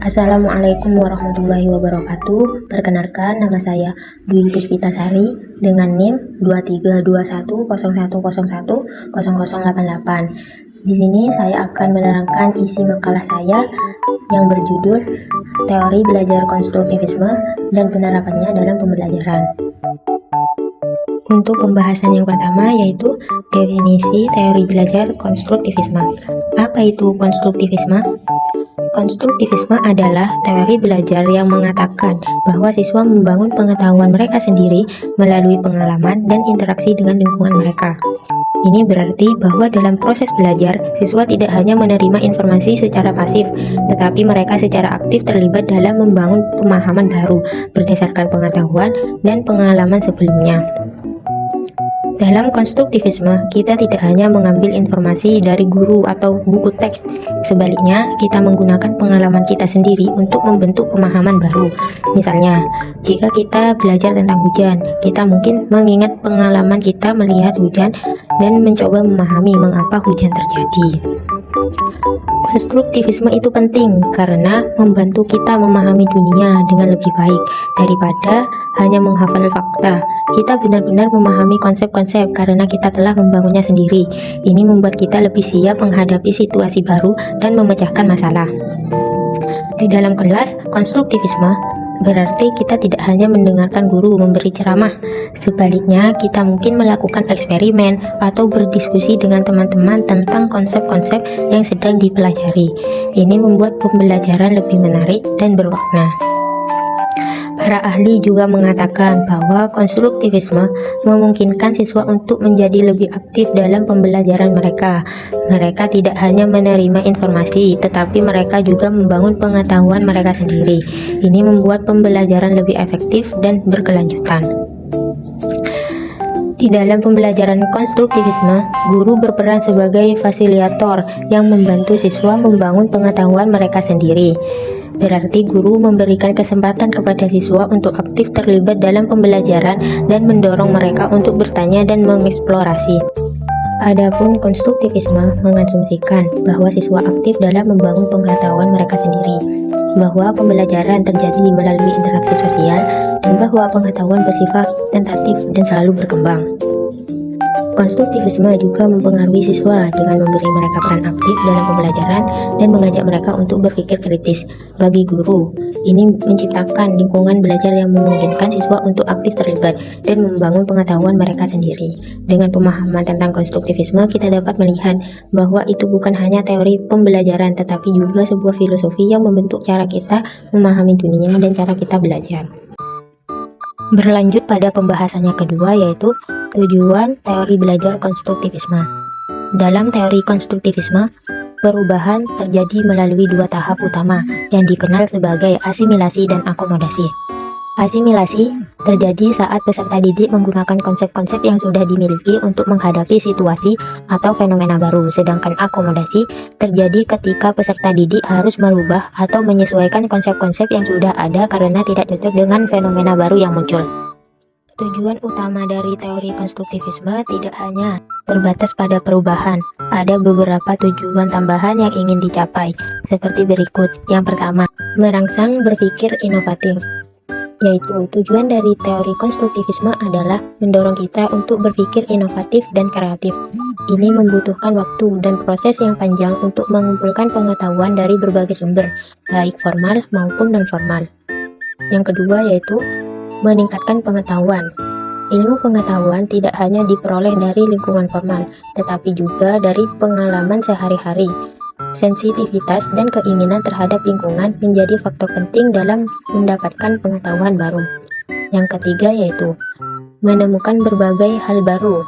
Assalamualaikum warahmatullahi wabarakatuh. Perkenalkan, nama saya Dwi Puspitasari dengan NIM 232101010088. Di sini saya akan menerangkan isi makalah saya yang berjudul Teori Belajar Konstruktivisme dan Penerapannya dalam Pembelajaran. Untuk pembahasan yang pertama yaitu definisi teori belajar konstruktivisme. Apa itu konstruktivisme? Konstruktivisme adalah teori belajar yang mengatakan bahwa siswa membangun pengetahuan mereka sendiri melalui pengalaman dan interaksi dengan lingkungan mereka. Ini berarti bahwa dalam proses belajar, siswa tidak hanya menerima informasi secara pasif, tetapi mereka secara aktif terlibat dalam membangun pemahaman baru berdasarkan pengetahuan dan pengalaman sebelumnya. Dalam konstruktivisme, kita tidak hanya mengambil informasi dari guru atau buku teks. Sebaliknya, kita menggunakan pengalaman kita sendiri untuk membentuk pemahaman baru. Misalnya, jika kita belajar tentang hujan, kita mungkin mengingat pengalaman kita melihat hujan dan mencoba memahami mengapa hujan terjadi. Konstruktivisme itu penting karena membantu kita memahami dunia dengan lebih baik daripada hanya menghafal fakta. Kita benar-benar memahami konsep-konsep karena kita telah membangunnya sendiri. Ini membuat kita lebih siap menghadapi situasi baru dan memecahkan masalah. Di dalam kelas, konstruktivisme berarti kita tidak hanya mendengarkan guru memberi ceramah. Sebaliknya, kita mungkin melakukan eksperimen atau berdiskusi dengan teman-teman tentang konsep-konsep yang sedang dipelajari. Ini membuat pembelajaran lebih menarik dan bermakna. Para ahli juga mengatakan bahwa konstruktivisme memungkinkan siswa untuk menjadi lebih aktif dalam pembelajaran mereka. Mereka tidak hanya menerima informasi, tetapi mereka juga membangun pengetahuan mereka sendiri. Ini membuat pembelajaran lebih efektif dan berkelanjutan. Di dalam pembelajaran konstruktivisme, guru berperan sebagai fasilitator yang membantu siswa membangun pengetahuan mereka sendiri. Berarti guru memberikan kesempatan kepada siswa untuk aktif terlibat dalam pembelajaran dan mendorong mereka untuk bertanya dan mengeksplorasi. Adapun konstruktivisme mengasumsikan bahwa siswa aktif dalam membangun pengetahuan mereka sendiri, bahwa pembelajaran terjadi melalui interaksi sosial, dan bahwa pengetahuan bersifat tentatif dan selalu berkembang. Konstruktivisme juga mempengaruhi siswa dengan memberi mereka peran aktif dalam pembelajaran dan mengajak mereka untuk berpikir kritis. Bagi guru, ini menciptakan lingkungan belajar yang memungkinkan siswa untuk aktif terlibat dan membangun pengetahuan mereka sendiri. Dengan pemahaman tentang konstruktivisme, kita dapat melihat bahwa itu bukan hanya teori pembelajaran, tetapi juga sebuah filosofi yang membentuk cara kita memahami dunia dan cara kita belajar. Berlanjut pada pembahasannya kedua, yaitu tujuan teori belajar konstruktivisme. Dalam teori konstruktivisme, perubahan terjadi melalui dua tahap utama yang dikenal sebagai asimilasi dan akomodasi. Asimilasi terjadi saat peserta didik menggunakan konsep-konsep yang sudah dimiliki untuk menghadapi situasi atau fenomena baru, sedangkan akomodasi terjadi ketika peserta didik harus merubah atau menyesuaikan konsep-konsep yang sudah ada karena tidak cocok dengan fenomena baru yang muncul. Tujuan utama dari teori konstruktivisme tidak hanya terbatas pada perubahan. Ada beberapa tujuan tambahan yang ingin dicapai, seperti berikut. Yang pertama, merangsang berpikir inovatif. Yaitu tujuan dari teori konstruktivisme adalah mendorong kita untuk berpikir inovatif dan kreatif. Ini membutuhkan waktu dan proses yang panjang untuk mengumpulkan pengetahuan dari berbagai sumber, baik formal maupun non-formal. Yang kedua yaitu meningkatkan pengetahuan. Ilmu pengetahuan tidak hanya diperoleh dari lingkungan formal, tetapi juga dari pengalaman sehari-hari. Sensitivitas dan keinginan terhadap lingkungan menjadi faktor penting dalam mendapatkan pengetahuan baru. Yang ketiga yaitu menemukan berbagai hal baru.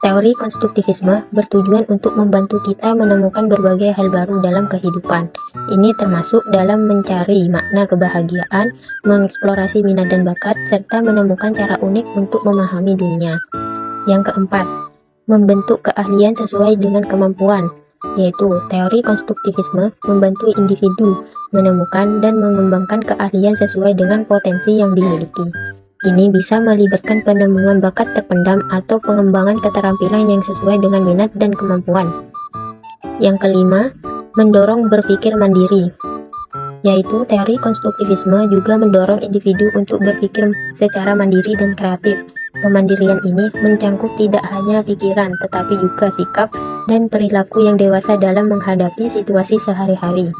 Teori konstruktivisme bertujuan untuk membantu kita menemukan berbagai hal baru dalam kehidupan. Ini termasuk dalam mencari makna kebahagiaan, mengeksplorasi minat dan bakat, serta menemukan cara unik untuk memahami dunia. Yang keempat, membentuk keahlian sesuai dengan kemampuan, yaitu teori konstruktivisme membantu individu menemukan dan mengembangkan keahlian sesuai dengan potensi yang dimiliki. Ini bisa melibatkan penemuan bakat terpendam atau pengembangan keterampilan yang sesuai dengan minat dan kemampuan. Yang kelima, mendorong berpikir mandiri. yaitu teori konstruktivisme juga mendorong individu untuk berpikir secara mandiri dan kreatif. Kemandirian ini mencangkup tidak hanya pikiran, tetapi juga sikap dan perilaku yang dewasa dalam menghadapi situasi sehari-hari.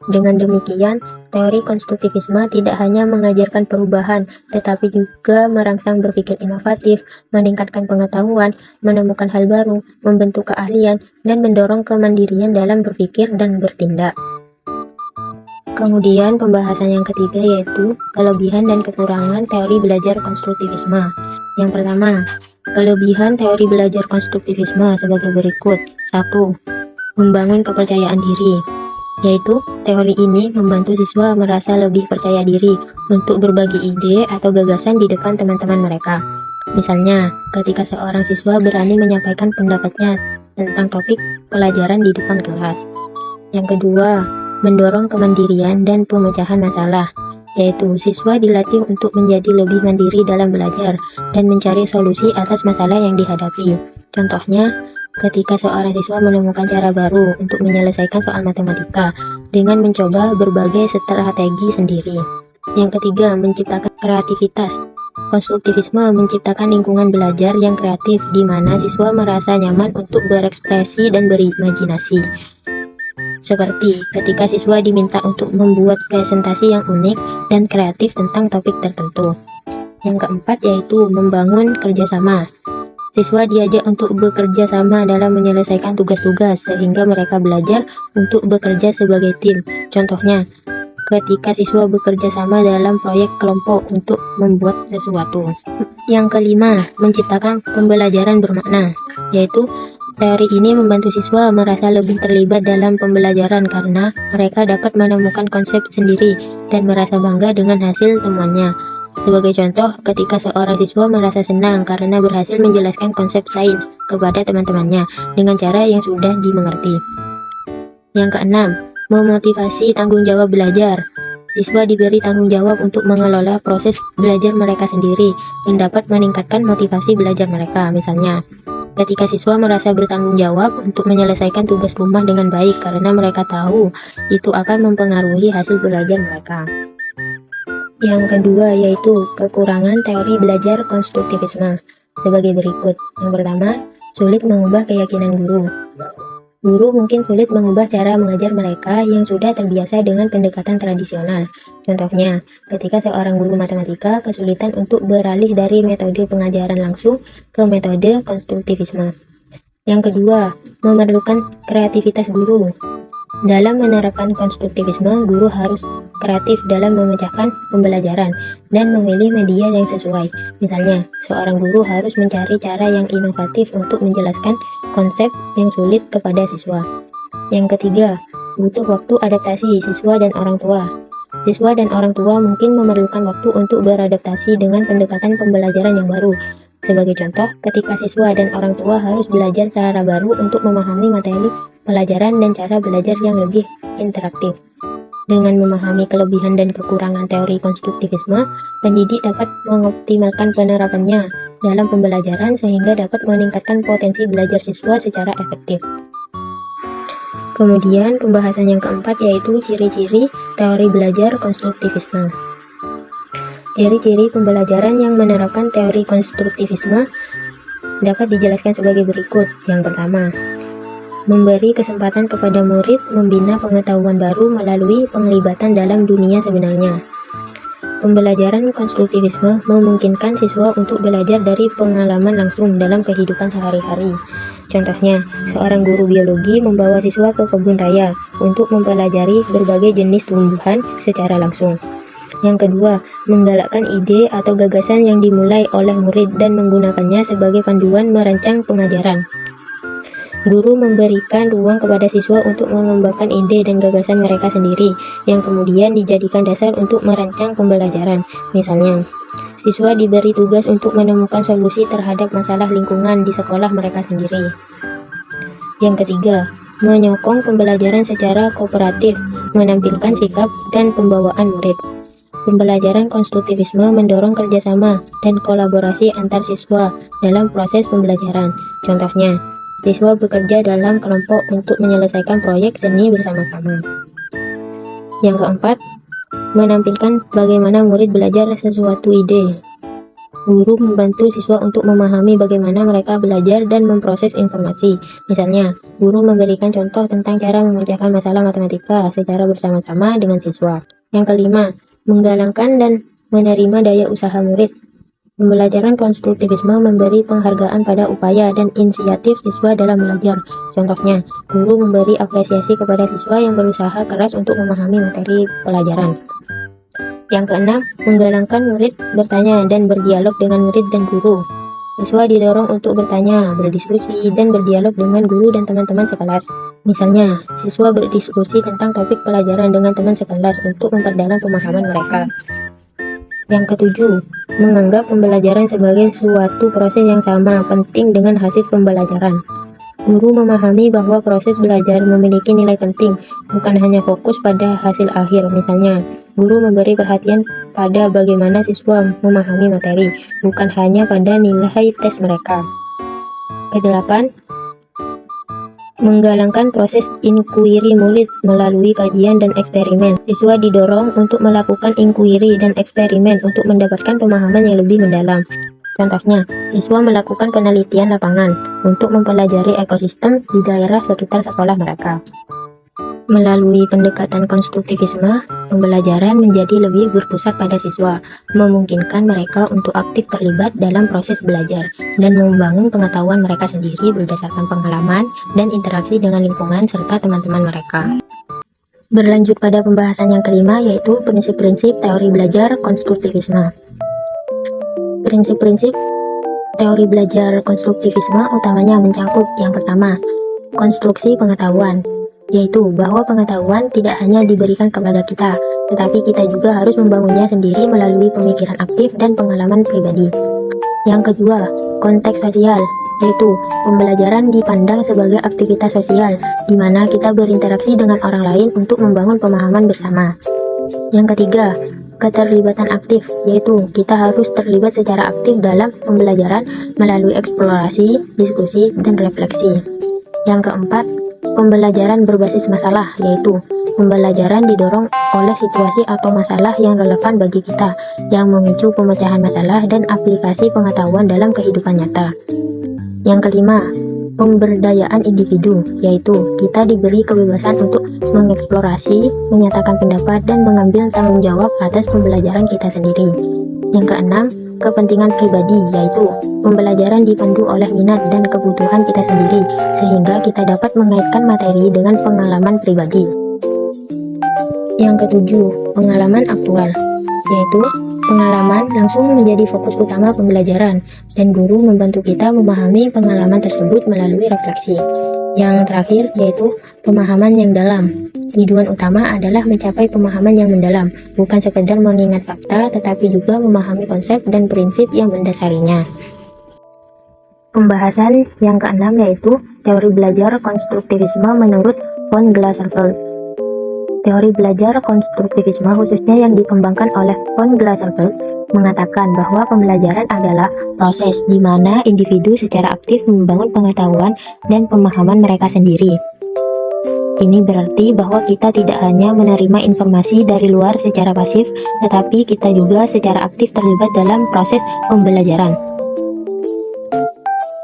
Dengan demikian, teori konstruktivisme tidak hanya mengajarkan perubahan, tetapi juga merangsang berpikir inovatif, meningkatkan pengetahuan, menemukan hal baru, membentuk keahlian, dan mendorong kemandirian dalam berpikir dan bertindak. Kemudian pembahasan yang ketiga yaitu kelebihan dan kekurangan teori belajar konstruktivisme. Yang pertama, kelebihan teori belajar konstruktivisme sebagai berikut. 1. Membangun kepercayaan diri, yaitu teori ini membantu siswa merasa lebih percaya diri untuk berbagi ide atau gagasan di depan teman-teman mereka. Misalnya, ketika seorang siswa berani menyampaikan pendapatnya tentang topik pelajaran di depan kelas. Yang kedua, mendorong kemandirian dan pemecahan masalah, yaitu siswa dilatih untuk menjadi lebih mandiri dalam belajar dan mencari solusi atas masalah yang dihadapi. Contohnya, ketika seorang siswa menemukan cara baru untuk menyelesaikan soal matematika dengan mencoba berbagai strategi sendiri. Yang ketiga, menciptakan kreativitas. Konstruktivisme menciptakan lingkungan belajar yang kreatif di mana siswa merasa nyaman untuk berekspresi dan berimajinasi. Seperti ketika siswa diminta untuk membuat presentasi yang unik dan kreatif tentang topik tertentu. Yang keempat yaitu membangun kerjasama. Siswa diajak untuk bekerja sama dalam menyelesaikan tugas-tugas sehingga mereka belajar untuk bekerja sebagai tim. Contohnya, ketika siswa bekerja sama dalam proyek kelompok untuk membuat sesuatu. Yang kelima, menciptakan pembelajaran bermakna, yaitu teori ini membantu siswa merasa lebih terlibat dalam pembelajaran karena mereka dapat menemukan konsep sendiri dan merasa bangga dengan hasil temuannya. Sebagai contoh, ketika seorang siswa merasa senang karena berhasil menjelaskan konsep sains kepada teman-temannya dengan cara yang sudah dimengerti. Yang keenam, memotivasi tanggung jawab belajar. Siswa diberi tanggung jawab untuk mengelola proses belajar mereka sendiri dan dapat meningkatkan motivasi belajar mereka. Misalnya, ketika siswa merasa bertanggung jawab untuk menyelesaikan tugas rumah dengan baik karena mereka tahu itu akan mempengaruhi hasil belajar mereka. Yang kedua yaitu kekurangan teori belajar konstruktivisme sebagai berikut. Yang pertama, sulit mengubah keyakinan guru. Guru mungkin sulit mengubah cara mengajar mereka yang sudah terbiasa dengan pendekatan tradisional. Contohnya, ketika seorang guru matematika kesulitan untuk beralih dari metode pengajaran langsung ke metode konstruktivisme. Yang kedua, memerlukan kreativitas guru. Dalam menerapkan konstruktivisme, guru harus kreatif dalam memecahkan pembelajaran dan memilih media yang sesuai. Misalnya, seorang guru harus mencari cara yang inovatif untuk menjelaskan konsep yang sulit kepada siswa. Yang ketiga, butuh waktu adaptasi siswa dan orang tua. Siswa dan orang tua mungkin memerlukan waktu untuk beradaptasi dengan pendekatan pembelajaran yang baru. Sebagai contoh, ketika siswa dan orang tua harus belajar cara baru untuk memahami materi pelajaran dan cara belajar yang lebih interaktif. Dengan memahami kelebihan dan kekurangan teori konstruktivisme, pendidik dapat mengoptimalkan penerapannya dalam pembelajaran sehingga dapat meningkatkan potensi belajar siswa secara efektif. Kemudian pembahasan yang keempat yaitu ciri-ciri teori belajar konstruktivisme. Ciri-ciri pembelajaran yang menerapkan teori konstruktivisme dapat dijelaskan sebagai berikut. Yang pertama, memberi kesempatan kepada murid membina pengetahuan baru melalui penglibatan dalam dunia sebenarnya. Pembelajaran konstruktivisme memungkinkan siswa untuk belajar dari pengalaman langsung dalam kehidupan sehari-hari. Contohnya, seorang guru biologi membawa siswa ke kebun raya untuk mempelajari berbagai jenis tumbuhan secara langsung. Yang kedua, menggalakkan ide atau gagasan yang dimulai oleh murid dan menggunakannya sebagai panduan merancang pengajaran. Guru memberikan ruang kepada siswa untuk mengembangkan ide dan gagasan mereka sendiri, yang kemudian dijadikan dasar untuk merancang pembelajaran. Misalnya, siswa diberi tugas untuk menemukan solusi terhadap masalah lingkungan di sekolah mereka sendiri. Yang ketiga, menyokong pembelajaran secara kooperatif, menampilkan sikap dan pembawaan murid. Pembelajaran konstruktivisme mendorong kerjasama dan kolaborasi antar siswa dalam proses pembelajaran. Contohnya, siswa bekerja dalam kelompok untuk menyelesaikan proyek seni bersama-sama. Yang keempat, menampilkan bagaimana murid belajar sesuatu ide. Guru membantu siswa untuk memahami bagaimana mereka belajar dan memproses informasi. Misalnya, guru memberikan contoh tentang cara memecahkan masalah matematika secara bersama-sama dengan siswa. Yang kelima, menggalakkan dan menerima daya usaha murid. Pembelajaran konstruktivisme memberi penghargaan pada upaya dan inisiatif siswa dalam belajar. Contohnya, guru memberi apresiasi kepada siswa yang berusaha keras untuk memahami materi pelajaran. Yang keenam, menggalakkan murid bertanya dan berdialog dengan murid dan guru. Siswa didorong untuk bertanya, berdiskusi, dan berdialog dengan guru dan teman-teman sekelas. Misalnya, siswa berdiskusi tentang topik pelajaran dengan teman sekelas untuk memperdalam pemahaman mereka. Yang ketujuh, menganggap pembelajaran sebagai suatu proses yang sama penting dengan hasil pembelajaran. Guru memahami bahwa proses belajar memiliki nilai penting, bukan hanya fokus pada hasil akhir. Misalnya, guru memberi perhatian pada bagaimana siswa memahami materi, bukan hanya pada nilai tes mereka. Kedelapan, menggalakkan proses inquiry murid melalui kajian dan eksperimen. Siswa didorong untuk melakukan inquiry dan eksperimen untuk mendapatkan pemahaman yang lebih mendalam. Contohnya, siswa melakukan penelitian lapangan untuk mempelajari ekosistem di daerah sekitar sekolah mereka. Melalui pendekatan konstruktivisme, pembelajaran menjadi lebih berpusat pada siswa, memungkinkan mereka untuk aktif terlibat dalam proses belajar, dan membangun pengetahuan mereka sendiri berdasarkan pengalaman dan interaksi dengan lingkungan serta teman-teman mereka. Berlanjut pada pembahasan yang kelima, yaitu prinsip-prinsip teori belajar konstruktivisme. Prinsip-prinsip teori belajar konstruktivisme utamanya mencakup yang pertama, konstruksi pengetahuan, yaitu bahwa pengetahuan tidak hanya diberikan kepada kita, tetapi kita juga harus membangunnya sendiri melalui pemikiran aktif dan pengalaman pribadi. Yang kedua, konteks sosial, yaitu pembelajaran dipandang sebagai aktivitas sosial, di mana kita berinteraksi dengan orang lain untuk membangun pemahaman bersama. Yang ketiga, keterlibatan aktif, yaitu kita harus terlibat secara aktif dalam pembelajaran melalui eksplorasi, diskusi, dan refleksi. Yang keempat, pembelajaran berbasis masalah, yaitu pembelajaran didorong oleh situasi atau masalah yang relevan bagi kita, yang memicu pemecahan masalah dan aplikasi pengetahuan dalam kehidupan nyata. Yang kelima, pemberdayaan individu, yaitu kita diberi kebebasan untuk mengeksplorasi, menyatakan pendapat, dan mengambil tanggung jawab atas pembelajaran kita sendiri. Yang keenam, kepentingan pribadi, yaitu pembelajaran dipandu oleh minat dan kebutuhan kita sendiri, sehingga kita dapat mengaitkan materi dengan pengalaman pribadi. Yang ketujuh, pengalaman aktual, yaitu pengalaman langsung menjadi fokus utama pembelajaran, dan guru membantu kita memahami pengalaman tersebut melalui refleksi. Yang terakhir, yaitu pemahaman yang dalam. Tujuan utama adalah mencapai pemahaman yang mendalam, bukan sekedar mengingat fakta, tetapi juga memahami konsep dan prinsip yang mendasarinya. Pembahasan yang keenam yaitu teori belajar konstruktivisme menurut von Glaserfeld. Teori belajar konstruktivisme khususnya yang dikembangkan oleh von Glaserfeld mengatakan bahwa pembelajaran adalah proses di mana individu secara aktif membangun pengetahuan dan pemahaman mereka sendiri. Ini berarti bahwa kita tidak hanya menerima informasi dari luar secara pasif, tetapi kita juga secara aktif terlibat dalam proses pembelajaran.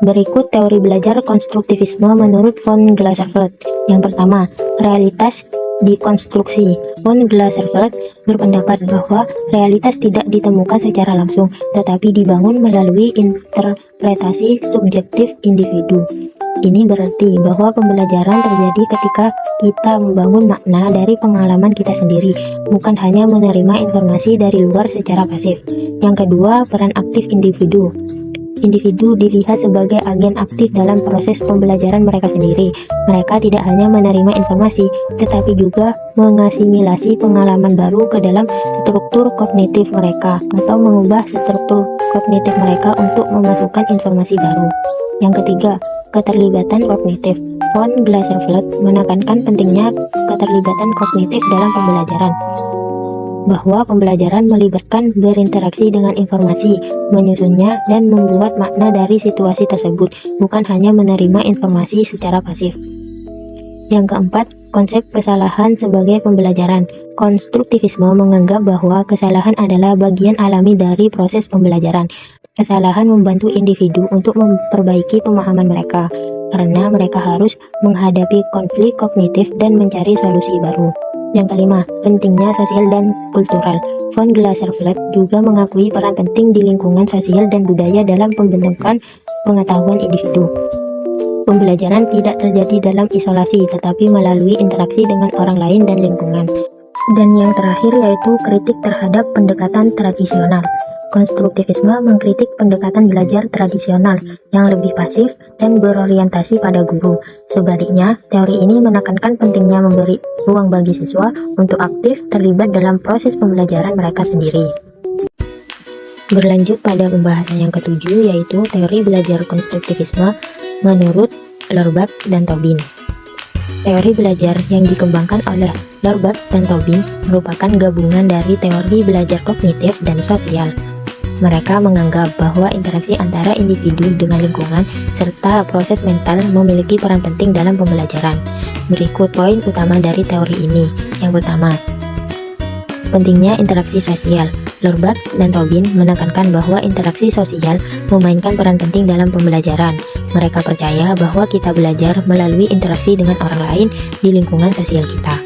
Berikut teori belajar konstruktivisme menurut von Glaserfeld. Yang pertama, realitas dikonstruksi. Von Glaserfeld berpendapat bahwa realitas tidak ditemukan secara langsung, tetapi dibangun melalui interpretasi subjektif individu. Ini berarti bahwa pembelajaran terjadi ketika kita membangun makna dari pengalaman kita sendiri, bukan hanya menerima informasi dari luar secara pasif. Yang kedua, peran aktif individu. Individu dilihat sebagai agen aktif dalam proses pembelajaran mereka sendiri. Mereka tidak hanya menerima informasi, tetapi juga mengasimilasi pengalaman baru ke dalam struktur kognitif mereka, atau mengubah struktur kognitif mereka untuk memasukkan informasi baru. Yang ketiga, keterlibatan kognitif. Von Glaserfeld menekankan pentingnya keterlibatan kognitif dalam pembelajaran, bahwa pembelajaran melibatkan berinteraksi dengan informasi, menyusunnya, dan membuat makna dari situasi tersebut, bukan hanya menerima informasi secara pasif. Yang keempat, konsep kesalahan sebagai pembelajaran. Konstruktivisme menganggap bahwa kesalahan adalah bagian alami dari proses pembelajaran. Kesalahan membantu individu untuk memperbaiki pemahaman mereka, karena mereka harus menghadapi konflik kognitif dan mencari solusi baru. Yang kelima, pentingnya sosial dan kultural. Von Glaser-Flat juga mengakui peran penting di lingkungan sosial dan budaya dalam pembentukan pengetahuan individu. Pembelajaran tidak terjadi dalam isolasi, tetapi melalui interaksi dengan orang lain dan lingkungan. Dan yang terakhir yaitu kritik terhadap pendekatan tradisional. Konstruktivisme mengkritik pendekatan belajar tradisional yang lebih pasif dan berorientasi pada guru. Sebaliknya, teori ini menekankan pentingnya memberi ruang bagi siswa untuk aktif terlibat dalam proses pembelajaran mereka sendiri. Berlanjut pada pembahasan yang ketujuh, yaitu teori belajar konstruktivisme menurut Lorbach dan Tobin. Teori belajar yang dikembangkan oleh Lorbach dan Tobin merupakan gabungan dari teori belajar kognitif dan sosial. Mereka menganggap bahwa interaksi antara individu dengan lingkungan serta proses mental memiliki peran penting dalam pembelajaran. Berikut poin utama dari teori ini. Yang pertama, pentingnya interaksi sosial. Lorbach dan Tobin menekankan bahwa interaksi sosial memainkan peran penting dalam pembelajaran. Mereka percaya bahwa kita belajar melalui interaksi dengan orang lain di lingkungan sosial kita.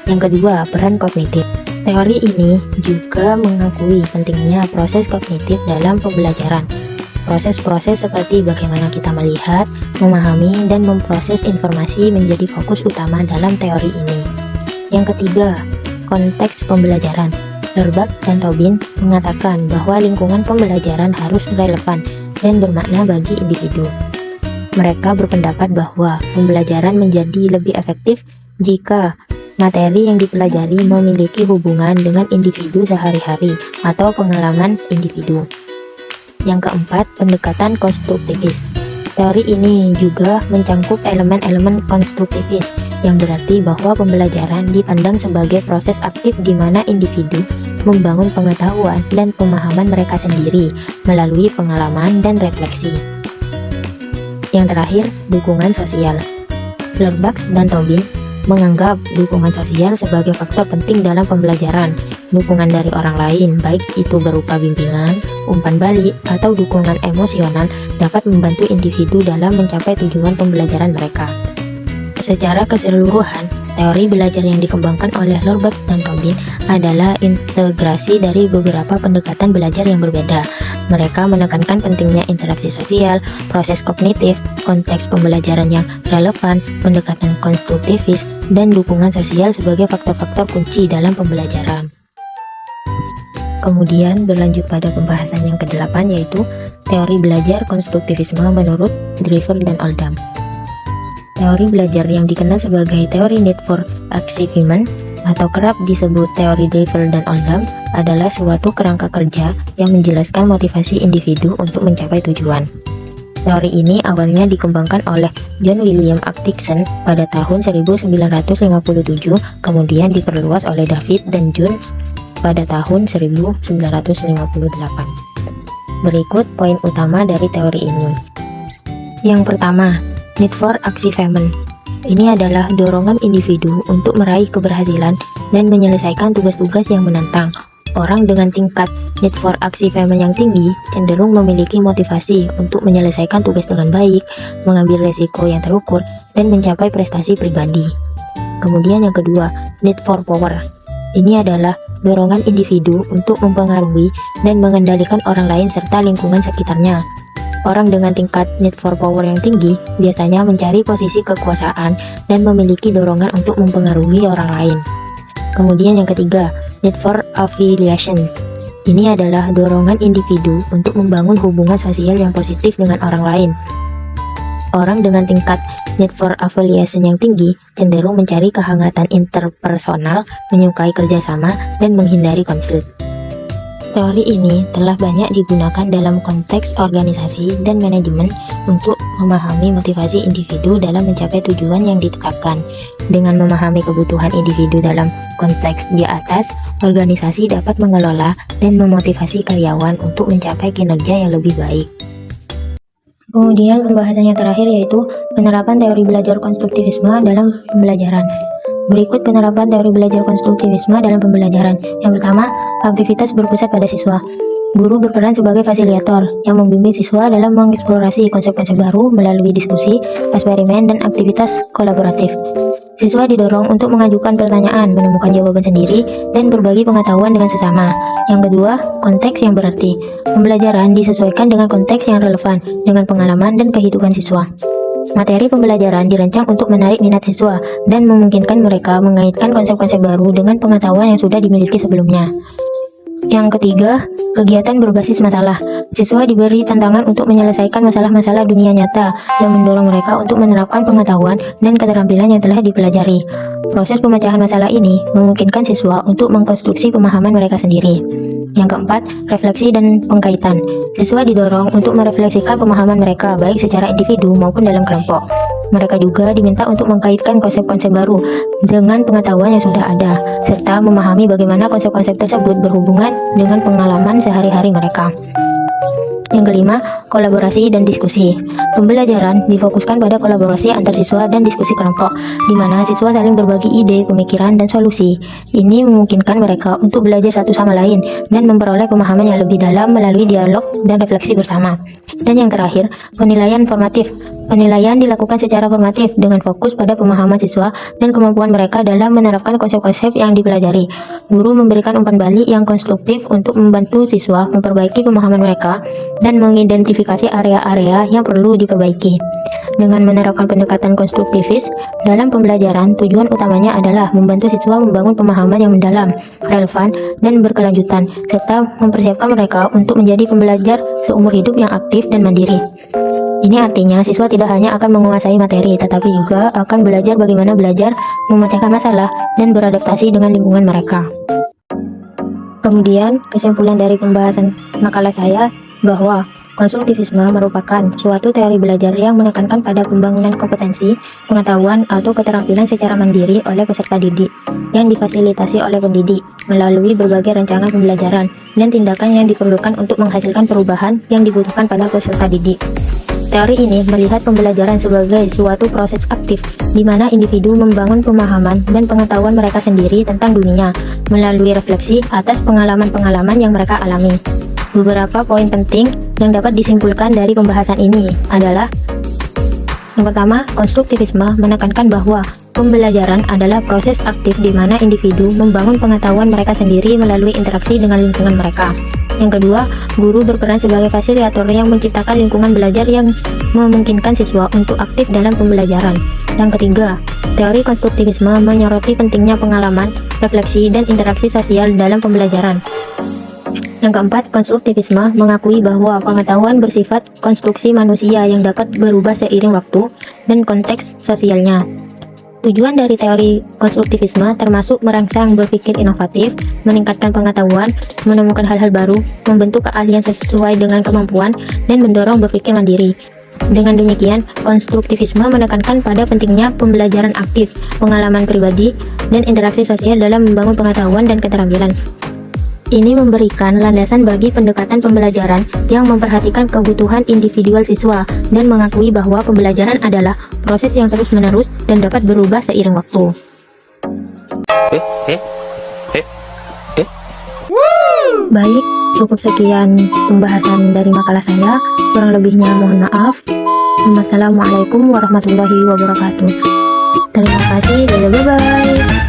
Yang kedua, peran kognitif. Teori ini juga mengakui pentingnya proses kognitif dalam pembelajaran. Proses-proses seperti bagaimana kita melihat, memahami, dan memproses informasi menjadi fokus utama dalam teori ini. Yang ketiga, konteks pembelajaran. Lorbach dan Tobin mengatakan bahwa lingkungan pembelajaran harus relevan dan bermakna bagi individu. Mereka berpendapat bahwa pembelajaran menjadi lebih efektif jika materi yang dipelajari memiliki hubungan dengan individu sehari-hari atau pengalaman individu. Yang keempat, pendekatan konstruktivis. Teori ini juga mencangkup elemen-elemen konstruktivis, yang berarti bahwa pembelajaran dipandang sebagai proses aktif di mana individu membangun pengetahuan dan pemahaman mereka sendiri melalui pengalaman dan refleksi. Yang terakhir, dukungan sosial. Lorbach dan Tobin menganggap dukungan sosial sebagai faktor penting dalam pembelajaran. Dukungan dari orang lain, baik itu berupa bimbingan, umpan balik, atau dukungan emosional, dapat membantu individu dalam mencapai tujuan pembelajaran mereka. Secara keseluruhan, teori belajar yang dikembangkan oleh Lorbach dan Tobin adalah integrasi dari beberapa pendekatan belajar yang berbeda. Mereka menekankan pentingnya interaksi sosial, proses kognitif, konteks pembelajaran yang relevan, pendekatan konstruktivis, dan dukungan sosial sebagai faktor-faktor kunci dalam pembelajaran. Kemudian berlanjut pada pembahasan yang ke-8, yaitu teori belajar konstruktivisme menurut Driver dan Oldham. Teori belajar yang dikenal sebagai teori need for achievement atau kerap disebut teori Driver dan Oldham adalah suatu kerangka kerja yang menjelaskan motivasi individu untuk mencapai tujuan. Teori ini awalnya dikembangkan oleh John William Atkinson pada tahun 1957, kemudian diperluas oleh David dan Jones pada tahun 1958. Berikut poin utama dari teori ini. Yang pertama, need for achievement. Ini adalah dorongan individu untuk meraih keberhasilan dan menyelesaikan tugas-tugas yang menantang. Orang dengan tingkat need for achievement yang tinggi cenderung memiliki motivasi untuk menyelesaikan tugas dengan baik, mengambil resiko yang terukur, dan mencapai prestasi pribadi. Kemudian yang kedua, need for power. Ini adalah dorongan individu untuk mempengaruhi dan mengendalikan orang lain serta lingkungan sekitarnya. Orang dengan tingkat need for power yang tinggi biasanya mencari posisi kekuasaan dan memiliki dorongan untuk mempengaruhi orang lain. Kemudian yang ketiga, need for affiliation. Ini adalah dorongan individu untuk membangun hubungan sosial yang positif dengan orang lain. Orang dengan tingkat need for affiliation yang tinggi cenderung mencari kehangatan interpersonal, menyukai kerjasama, dan menghindari konflik. Teori ini telah banyak digunakan dalam konteks organisasi dan manajemen untuk memahami motivasi individu dalam mencapai tujuan yang ditetapkan. Dengan memahami kebutuhan individu dalam konteks di atas, organisasi dapat mengelola dan memotivasi karyawan untuk mencapai kinerja yang lebih baik. Kemudian pembahasan yang terakhir yaitu penerapan teori belajar konstruktivisme dalam pembelajaran. Berikut penerapan teori belajar konstruktivisme dalam pembelajaran. Yang pertama, aktivitas berpusat pada siswa. Guru berperan sebagai fasilitator yang membimbing siswa dalam mengeksplorasi konsep-konsep baru melalui diskusi, eksperimen, dan aktivitas kolaboratif. Siswa didorong untuk mengajukan pertanyaan, menemukan jawaban sendiri, dan berbagi pengetahuan dengan sesama. Yang kedua, konteks yang berarti. Pembelajaran disesuaikan dengan konteks yang relevan, dengan pengalaman dan kehidupan siswa. Materi pembelajaran dirancang untuk menarik minat siswa dan memungkinkan mereka mengaitkan konsep-konsep baru dengan pengetahuan yang sudah dimiliki sebelumnya. Yang ketiga, kegiatan berbasis masalah. Siswa diberi tantangan untuk menyelesaikan masalah-masalah dunia nyata yang mendorong mereka untuk menerapkan pengetahuan dan keterampilan yang telah dipelajari. Proses pemecahan masalah ini memungkinkan siswa untuk mengkonstruksi pemahaman mereka sendiri. Yang keempat, refleksi dan pengkaitan. Siswa didorong untuk merefleksikan pemahaman mereka baik secara individu maupun dalam kelompok. Mereka juga diminta untuk mengkaitkan konsep-konsep baru dengan pengetahuan yang sudah ada, serta memahami bagaimana konsep-konsep tersebut berhubungan dengan pengalaman sehari-hari mereka. Yang kelima, kolaborasi dan diskusi. Pembelajaran difokuskan pada kolaborasi antar siswa dan diskusi kelompok, di mana siswa saling berbagi ide, pemikiran, dan solusi. Ini memungkinkan mereka untuk belajar satu sama lain dan memperoleh pemahaman yang lebih dalam melalui dialog dan refleksi bersama. Dan yang terakhir, penilaian formatif. Penilaian dilakukan secara formatif dengan fokus pada pemahaman siswa dan kemampuan mereka dalam menerapkan konsep-konsep yang dipelajari. Guru memberikan umpan balik yang konstruktif untuk membantu siswa memperbaiki pemahaman mereka dan mengidentifikasi area-area yang perlu diperbaiki. Dengan menerapkan pendekatan konstruktivis dalam pembelajaran, tujuan utamanya adalah membantu siswa membangun pemahaman yang mendalam, relevan, dan berkelanjutan, serta mempersiapkan mereka untuk menjadi pembelajar seumur hidup yang aktif dan mandiri. Ini artinya siswa tidak hanya akan menguasai materi, tetapi juga akan belajar bagaimana belajar, memecahkan masalah, dan beradaptasi dengan lingkungan mereka. Kemudian, kesimpulan dari pembahasan makalah saya bahwa konstruktivisme merupakan suatu teori belajar yang menekankan pada pembangunan kompetensi, pengetahuan, atau keterampilan secara mandiri oleh peserta didik, yang difasilitasi oleh pendidik melalui berbagai rancangan pembelajaran dan tindakan yang diperlukan untuk menghasilkan perubahan yang dibutuhkan pada peserta didik. Teori ini melihat pembelajaran sebagai suatu proses aktif, di mana individu membangun pemahaman dan pengetahuan mereka sendiri tentang dunia, melalui refleksi atas pengalaman-pengalaman yang mereka alami. Beberapa poin penting yang dapat disimpulkan dari pembahasan ini adalah: yang pertama, konstruktivisme menekankan bahwa pembelajaran adalah proses aktif di mana individu membangun pengetahuan mereka sendiri melalui interaksi dengan lingkungan mereka. Yang kedua, guru berperan sebagai fasilitator yang menciptakan lingkungan belajar yang memungkinkan siswa untuk aktif dalam pembelajaran. Yang ketiga, teori konstruktivisme menyoroti pentingnya pengalaman, refleksi, dan interaksi sosial dalam pembelajaran. Yang keempat, konstruktivisme mengakui bahwa pengetahuan bersifat konstruksi manusia yang dapat berubah seiring waktu dan konteks sosialnya. Tujuan dari teori konstruktivisme termasuk merangsang berpikir inovatif, meningkatkan pengetahuan, menemukan hal-hal baru, membentuk keahlian sesuai dengan kemampuan, dan mendorong berpikir mandiri. Dengan demikian, konstruktivisme menekankan pada pentingnya pembelajaran aktif, pengalaman pribadi, dan interaksi sosial dalam membangun pengetahuan dan keterampilan. Ini memberikan landasan bagi pendekatan pembelajaran yang memperhatikan kebutuhan individual siswa dan mengakui bahwa pembelajaran adalah proses yang terus-menerus dan dapat berubah seiring waktu. Baik, cukup sekian pembahasan dari makalah saya. Kurang lebihnya mohon maaf. Wassalamualaikum warahmatullahi wabarakatuh. Terima kasih, bye-bye.